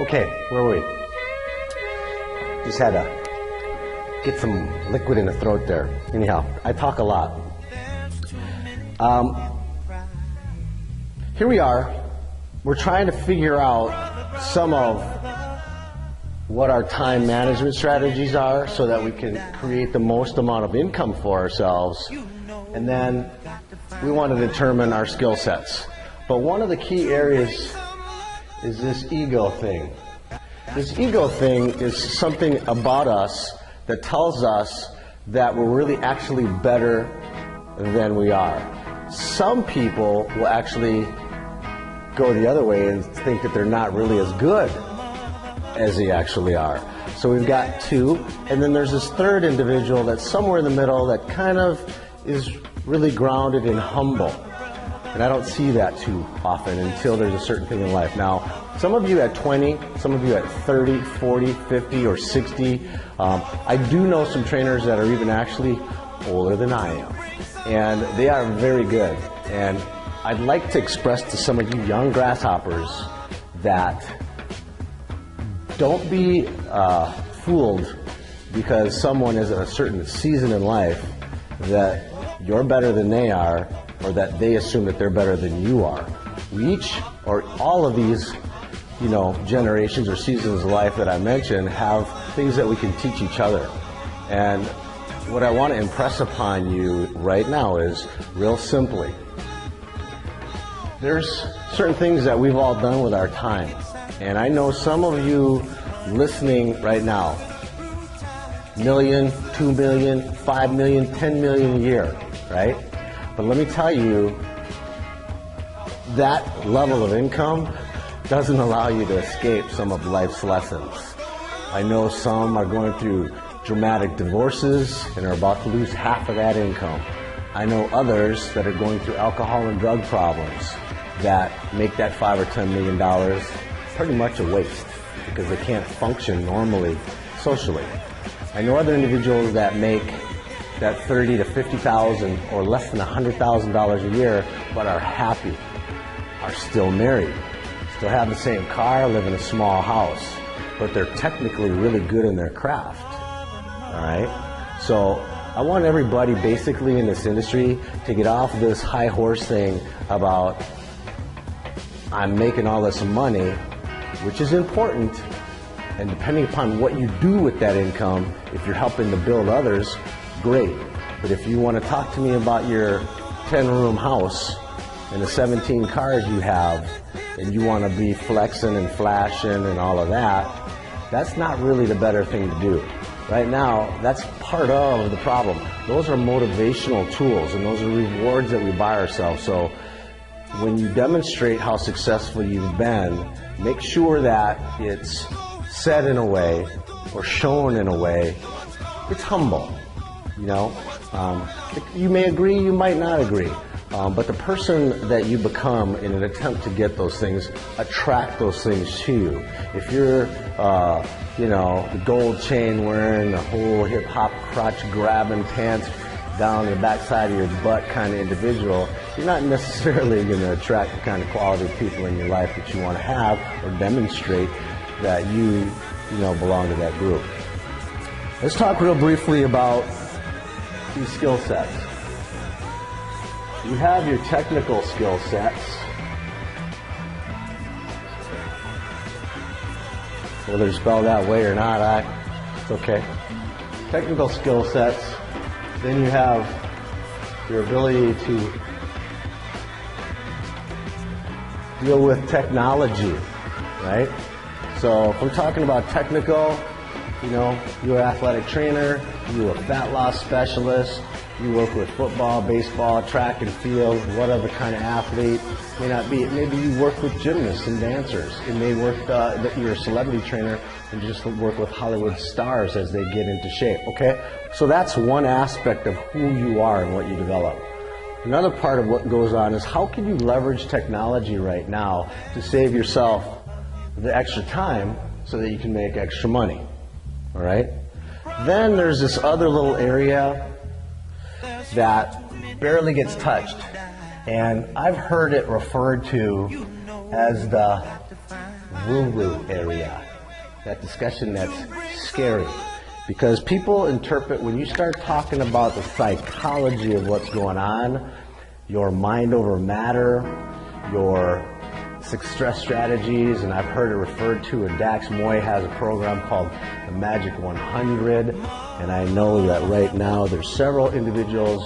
Okay, where were we? Just had to get some liquid in the throat there. Anyhow, I talk a lot. Here we are. We're trying to figure out some of what our time management strategies are so that we can create the most amount of income for ourselves. And then we want to determine our skill sets. But one of the key areas is this ego thing. This ego thing is something about us that tells us that we're really actually better than we are. Some people will actually go the other way and think that they're not really as good as they actually are. So we've got two, and then there's this third individual that's somewhere in the middle that kind of is really grounded and humble. And I don't see that too often until there's a certain thing in life. Now, some of you at 20, some of you at 30, 40, 50, or 60. I do know some trainers that are even actually older than I am. And they are very good. And I'd like to express to some of you young grasshoppers that don't be fooled because someone is at a certain season in life that you're better than they are, or that they assume that they're better than you are. We each, or all of these, generations or seasons of life that I mentioned have things that we can teach each other. And what I want to impress upon you right now is real simply, there's certain things that we've all done with our time. And I know some of you listening right now, $1 million, $2 million, $5 million, $10 million a year, right? But let me tell you, that level of income doesn't allow you to escape some of life's lessons. I know some are going through dramatic divorces and are about to lose half of that income. I know others that are going through alcohol and drug problems that make that $5 or $10 million pretty much a waste because they can't function normally socially. I know other individuals that make that $30,000 to $50,000 or less than $100,000 a year, but are happy, are still married, still have the same car, live in a small house, but they're technically really good in their craft. All right? So I want everybody basically in this industry to get off this high horse thing about I'm making all this money, which is important, and depending upon what you do with that income, if you're helping to build others, great. But if you want to talk to me about your 10-room house and the 17 cars you have, and you want to be flexing and flashing and all of that, that's not really the better thing to do. Right now, that's part of the problem. Those are motivational tools, and those are rewards that we buy ourselves. So when you demonstrate how successful you've been, make sure that it's said in a way or shown in a way it's humble. You may agree, you might not agree, but the person that you become in an attempt to get those things, attract those things to you. If you're the gold chain wearing, the whole hip hop crotch grabbing pants down the backside of your butt kind of individual, you're not necessarily going to attract the kind of quality of people in your life that you want to have or demonstrate that you belong to that group. Let's talk real briefly about these skill sets. You have your technical skill sets. Whether it's spelled that way or not, it's okay. Technical skill sets. Then you have your ability to deal with technology, right? So if I'm talking about technical, you're an athletic trainer, you're a fat loss specialist, you work with football, baseball, track and field, whatever kind of athlete. May not be. Maybe you work with gymnasts and dancers. It may work that you're a celebrity trainer and just work with Hollywood stars as they get into shape. Okay, so that's one aspect of who you are and what you develop. Another part of what goes on is how can you leverage technology right now to save yourself the extra time so that you can make extra money. All right. Then there's this other little area that barely gets touched, and I've heard it referred to as the woo-woo area, that discussion that's scary. Because people interpret, when you start talking about the psychology of what's going on, your mind over matter, your success strategies, and I've heard it referred to, and Dax Moy has a program called the Magic 100, and I know that right now there's several individuals,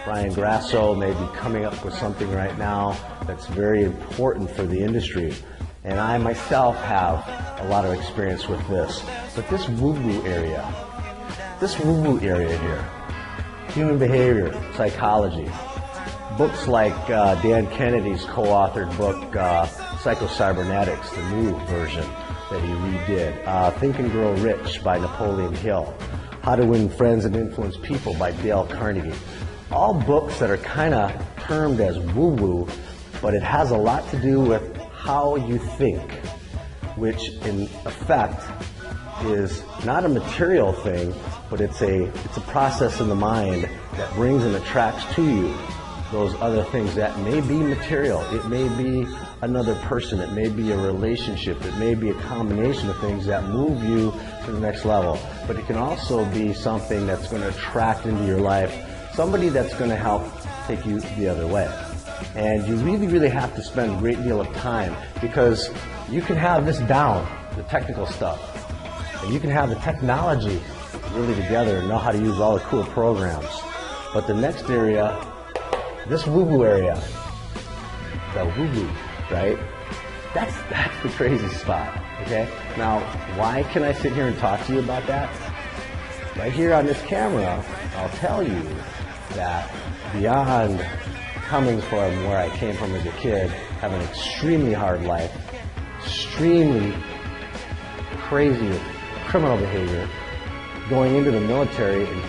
Brian Grasso may be coming up with something right now that's very important for the industry. And I myself have a lot of experience with this. But this woo-woo area here, human behavior, psychology, books like Dan Kennedy's co-authored book, Psycho-Cybernetics, the new version that he redid, Think and Grow Rich by Napoleon Hill, How to Win Friends and Influence People by Dale Carnegie. All books that are kind of termed as woo-woo, but it has a lot to do with how you think, which in effect is not a material thing, but it's a process in the mind that brings and attracts to you those other things that may be material. It may be another person, it may be a relationship, it may be a combination of things that move you to the next level. But it can also be something that's going to attract into your life somebody that's going to help take you the other way. And you really, really have to spend a great deal of time, because you can have this down, the technical stuff, and you can have the technology really together and know how to use all the cool programs. But the next area, this woo-woo area, the woo-woo, right? That's the crazy spot, okay? Now, why can I sit here and talk to you about that? Right here on this camera, I'll tell you that beyond coming from where I came from as a kid, having an extremely hard life, extremely crazy criminal behavior, going into the military and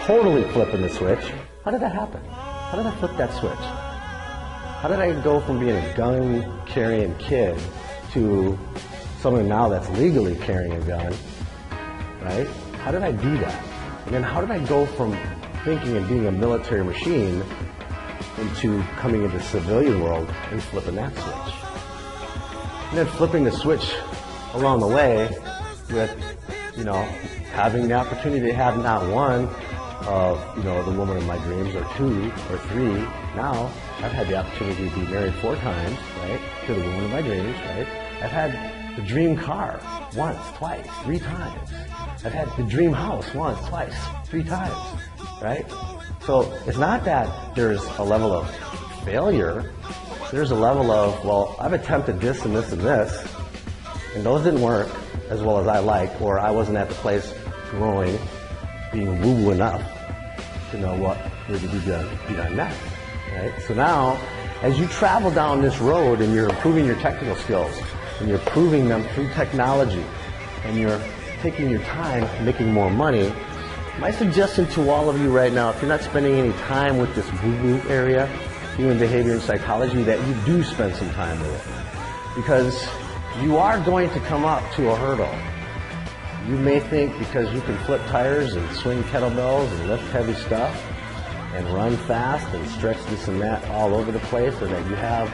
totally flipping the switch. How did that happen? How did I flip that switch? How did I go from being a gun-carrying kid to someone now that's legally carrying a gun, right? How did I do that? And then how did I go from thinking and being a military machine into coming into the civilian world and flipping that switch? And then flipping the switch along the way with, having the opportunity to have not one of, the woman of my dreams, or two, or three. Now, I've had the opportunity to be married 4 times, right, to the woman of my dreams, right? I've had the dream car once, twice, 3 times. I've had the dream house once, twice, 3 times, right? So it's not that there's a level of failure. There's a level of, well, I've attempted this and this and this, and those didn't work as well as I like, or I wasn't at the place growing, being woo-woo enough to know what needed to be done next, right? So now, as you travel down this road and you're improving your technical skills, and you're proving them through technology, and you're taking your time making more money, my suggestion to all of you right now, if you're not spending any time with this woo-woo area, human behavior and psychology, that you do spend some time with it. Because you are going to come up to a hurdle. You may think because you can flip tires and swing kettlebells and lift heavy stuff and run fast and stretch this and that all over the place, or that you have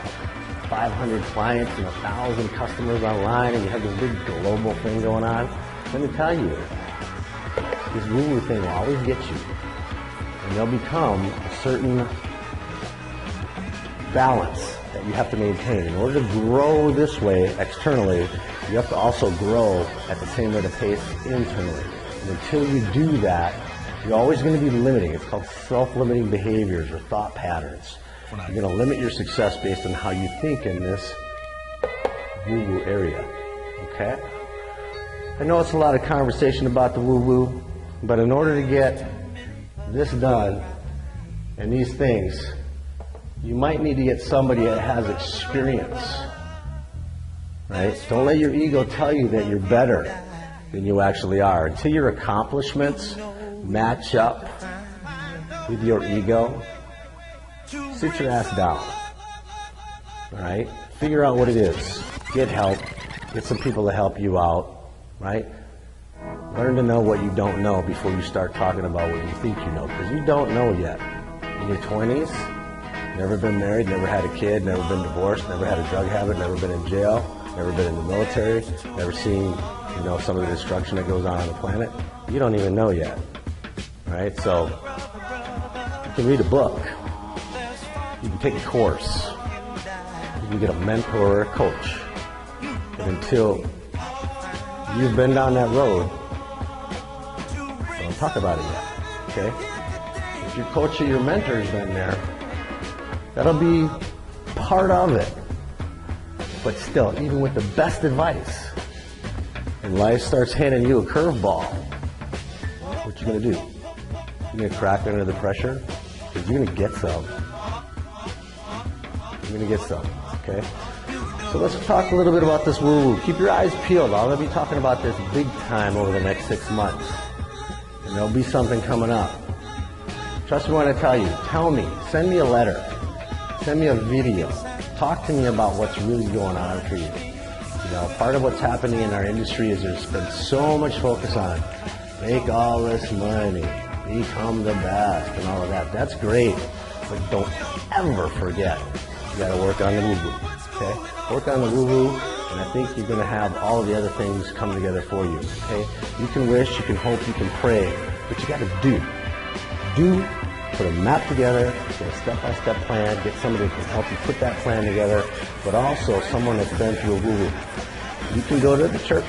500 clients and 1,000 customers online and you have this big global thing going on. Let me tell you, this woo-woo thing will always get you. And there'll become a certain balance that you have to maintain. In order to grow this way externally, you have to also grow at the same rate of pace internally. And until you do that, you're always going to be limiting. It's called self-limiting behaviors or thought patterns. You're going to limit your success based on how you think in this woo-woo area. Okay? I know it's a lot of conversation about the woo-woo, but in order to get this done and these things, you might need to get somebody that has experience, right? Don't let your ego tell you that you're better than you actually are. Until your accomplishments match up with your ego, sit your ass down, all right? Figure out what it is. Get help. Get some people to help you out, right? Learn to know what you don't know before you start talking about what you think you know, because you don't know yet. In your 20s, never been married, never had a kid, never been divorced, never had a drug habit, never been in jail, never been in the military, never seen, some of the destruction that goes on the planet, you don't even know yet, right? So you can read a book, you can take a course, you can get a mentor or a coach, but until you've been down that road, don't talk about it yet, okay? If your coach or your mentor's been there, that'll be part of it. But still, even with the best advice, and life starts handing you a curveball, what you gonna do? You're gonna crack under the pressure? Because you're gonna get some. You're gonna get some, okay? So let's talk a little bit about this woo-woo. Keep your eyes peeled. I'm gonna be talking about this big time over the next 6 months. And there'll be something coming up. Trust me when I tell you, tell me, send me a letter, send me a video, talk to me about what's really going on for you. Part of what's happening in our industry is there's been so much focus on make all this money, become the best, and all of that. That's great, but don't ever forget, you gotta work on the woo-woo, okay? Work on the woo-woo, and I think you're gonna have all of the other things come together for you, okay? You can wish, you can hope, you can pray, but you gotta do. Put a map together, get a step-by-step plan, get somebody who can help you put that plan together, but also someone that's been through a woo-woo. You can go to the church.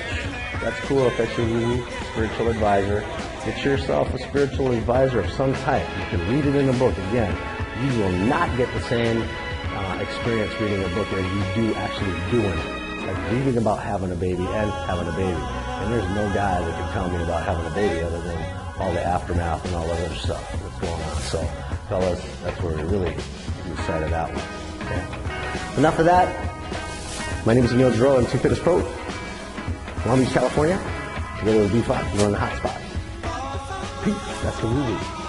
That's cool if that's your woo-woo spiritual advisor. Get yourself a spiritual advisor of some type. You can read it in a book. Again, you will not get the same experience reading a book as you do actually doing it. Like reading about having a baby and having a baby. And there's no guy that can tell me about having a baby other than all the aftermath and all the other stuff that's going on. So, fellas, that's where we really lose sight of that one. Okay? Enough of that. My name is Emile, Jarreau. I'm Team Fitness Pro. Long Beach, California. Together with B5, we're on the hot spot. Peace. That's the movie.